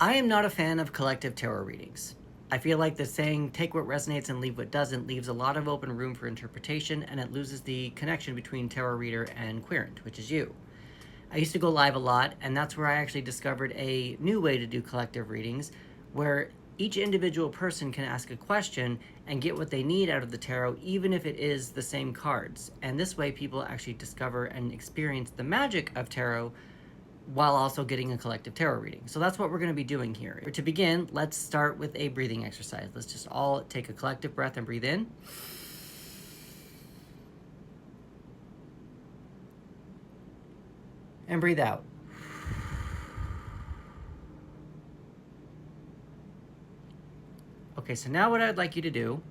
I am not a fan of collective tarot readings. I feel like the saying, take what resonates and leave what doesn't, leaves a lot of open room for interpretation, and it loses the connection between tarot reader and querent, which is you. I used to go live a lot, and that's where I actually discovered a new way to do collective readings, where each individual person can ask a question and get what they need out of the tarot, even if it is the same cards. And this way, people actually discover and experience the magic of tarot while also getting a collective tarot reading. So that's what we're going to be doing here. To begin, let's start with a breathing exercise. Let's just all take a collective breath and breathe in. And breathe out. Okay, so now what I'd like you to do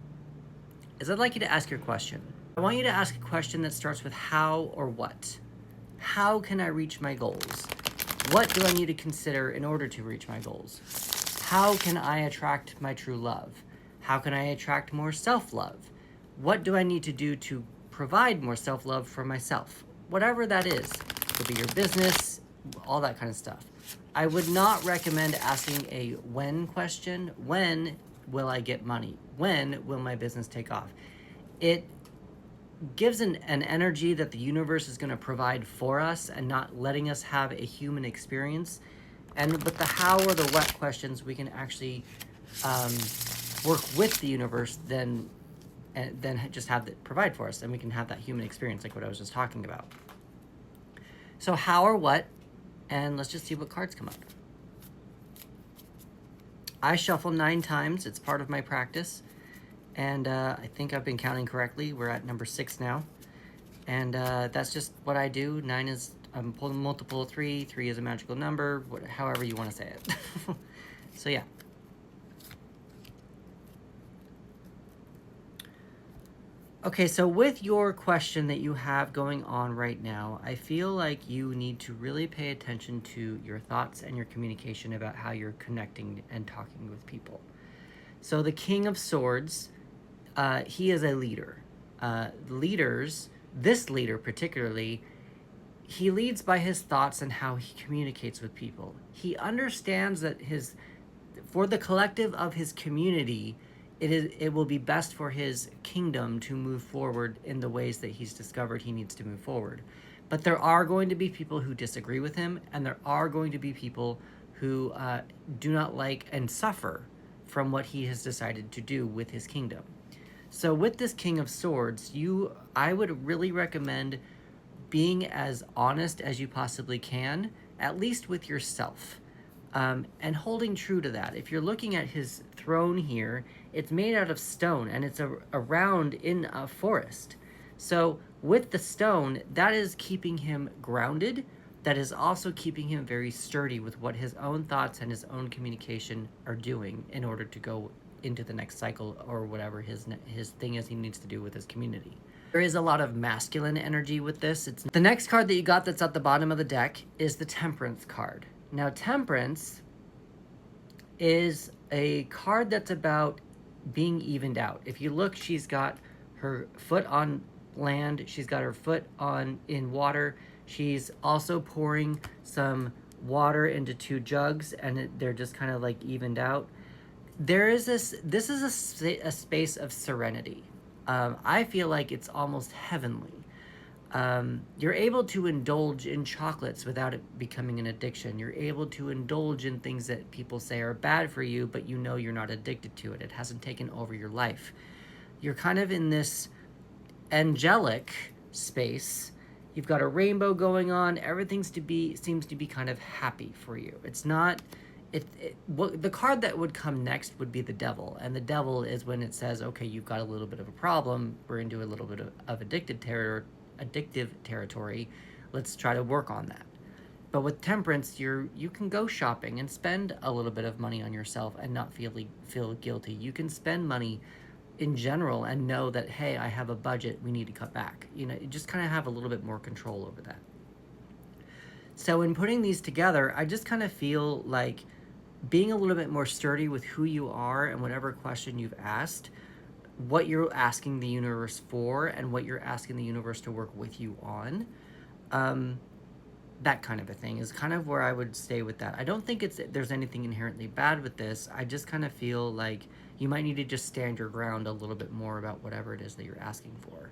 is I'd like you to ask your question. I want you to ask a question that starts with how or what. How can I reach my goals? What do I need to consider in order to reach my goals? How can I attract my true love? How can I attract more self-love? What do I need to do to provide more self-love for myself? Whatever that is, could be your business, all that kind of stuff. I would not recommend asking a when question. When will I get money? When will my business take off? It gives an energy that the universe is going to provide for us and not letting us have a human experience. And with the how or the what questions, we can actually work with the universe then just have it provide for us, and we can have that human experience like what I was just talking about. So how or what, and let's just see what cards come up. I shuffle 9 times. It's part of my practice. And I think I've been counting correctly. We're at number 6 now. And that's just what I do. 9 is, I'm pulling multiple of 3. 3 is a magical number, however you want to say it. So yeah. Okay, so with your question that you have going on right now, I feel like you need to really pay attention to your thoughts and your communication about how you're connecting and talking with people. So the King of Swords, he is a leader. This leader particularly, he leads by his thoughts and how he communicates with people. He understands that for the collective of his community, it will be best for his kingdom to move forward in the ways that he's discovered he needs to move forward. But there are going to be people who disagree with him, and there are going to be people who do not like and suffer from what he has decided to do with his kingdom. So with this King of Swords, I would really recommend being as honest as you possibly can, at least with yourself, and holding true to that. If you're looking at his throne here, it's made out of stone, and it's around in a forest. So with the stone, that is keeping him grounded. That is also keeping him very sturdy with what his own thoughts and his own communication are doing in order to go into the next cycle or whatever his thing is he needs to do with his community. There is a lot of masculine energy with this. The next card that you got that's at the bottom of the deck is the Temperance card. Now, Temperance is a card that's about being evened out. If you look, she's got her foot on land, she's got her foot in water. She's also pouring some water into 2 jugs, and they're just kind of like evened out. This is a space of serenity. I feel like it's almost heavenly. You're able to indulge in chocolates without it becoming an addiction. You're able to indulge in things that people say are bad for you, but you know you're not addicted to it. It hasn't taken over your life. You're kind of in this angelic space. You've got a rainbow going on. Everything seems to be kind of happy for you. It's not... the card that would come next would be the Devil, and the Devil is when it says, okay, you've got a little bit of a problem, we're into a little bit of addictive territory, let's try to work on that. But with Temperance, you can go shopping and spend a little bit of money on yourself and not feel guilty. You can spend money in general and know that, hey, I have a budget, we need to cut back. You just kind of have a little bit more control over that. So in putting these together, I just kind of feel like being a little bit more sturdy with who you are and whatever question you've asked, what you're asking the universe for, and what you're asking the universe to work with you on. that kind of a thing is kind of where I would stay with that. I don't think there's anything inherently bad with this. I just kind of feel like you might need to just stand your ground a little bit more about whatever it is that you're asking for.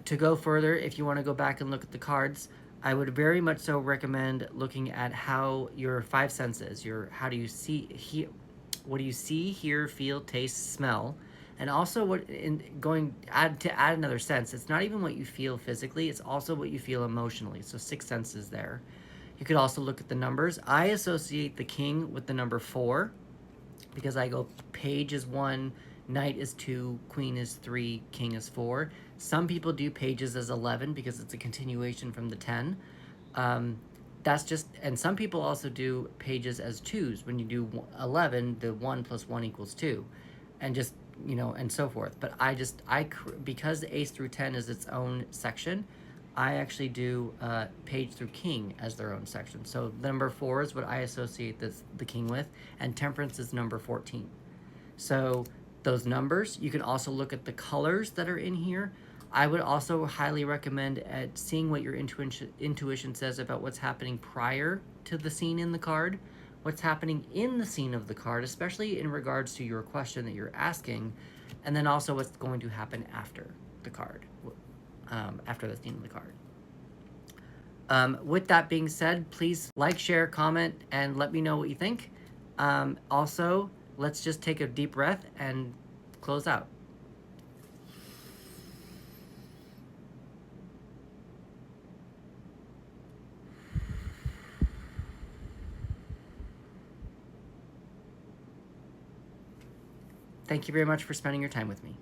To go further, if you want to go back and look at the cards, I would very much so recommend looking at how your five senses, how do you see, what do you see, hear, feel, taste, smell, and also to add another sense. It's not even what you feel physically; it's also what you feel emotionally. So six senses there. You could also look at the numbers. I associate the king with the number 4 because I go page is 1, knight is 2, queen is 3, king is 4. Some people do pages as 11 because it's a continuation from the 10. That's just, and some people also do pages as 2s. When you do 11, the 1 plus 1 equals 2, and just, and so forth. But because the ace through 10 is its own section, I actually do page through king as their own section. So number 4 is what I associate the king with, and temperance is number 14. So those numbers, you can also look at the colors that are in here. I would also highly recommend at seeing what your intuition says about what's happening prior to the scene in the card, what's happening in the scene of the card, especially in regards to your question that you're asking, and then also what's going to happen after the card, after the scene of the card. With that being said, please like, share, comment, and let me know what you think. Also, let's just take a deep breath and close out. Thank you very much for spending your time with me.